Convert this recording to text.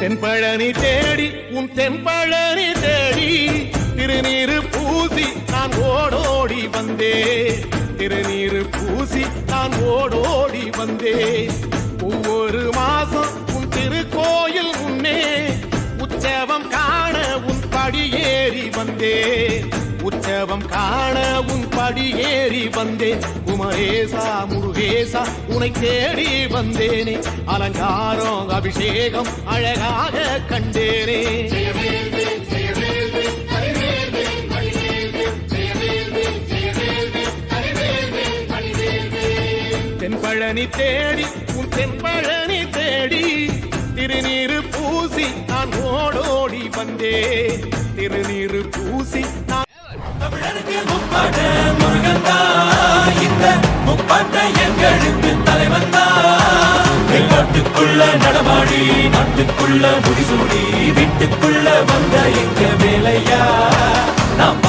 தென்பழனி தேடி உன் தென்பழனி தேடி திருநீரு பூசி நான் ஓடோடி வந்தே திருநீரு பூசி நான் ஓடோடி வந்தே ஒவ்வொரு மாசம் உன் திருக்கோயில் முன்னே உற்சவம் காண உன் படியேறி வந்தே உற்சவம் காண உன் படியேறி வந்தேன் குமரேசா முருகேசா உனை தேடி வந்தேனே அலங்காரம் அபிஷேகம் அழகாக கண்டேனே தென்பழனி தேடி உன் தென்பழனி தேடி திருநீரு பூசி நான் ஓடோடி வந்தே திருநீரு பூசி நான் தமிழருக்கு முப்பாட்ட முருகந்தா இந்த முப்பாட்ட எங்களுக்கு தலைவந்தா நாட்டுக்குள்ள நடமாடி நாட்டுக்குள்ள முடிசூடி வீட்டுக்குள்ள வந்த எங்க வேலையா நாம்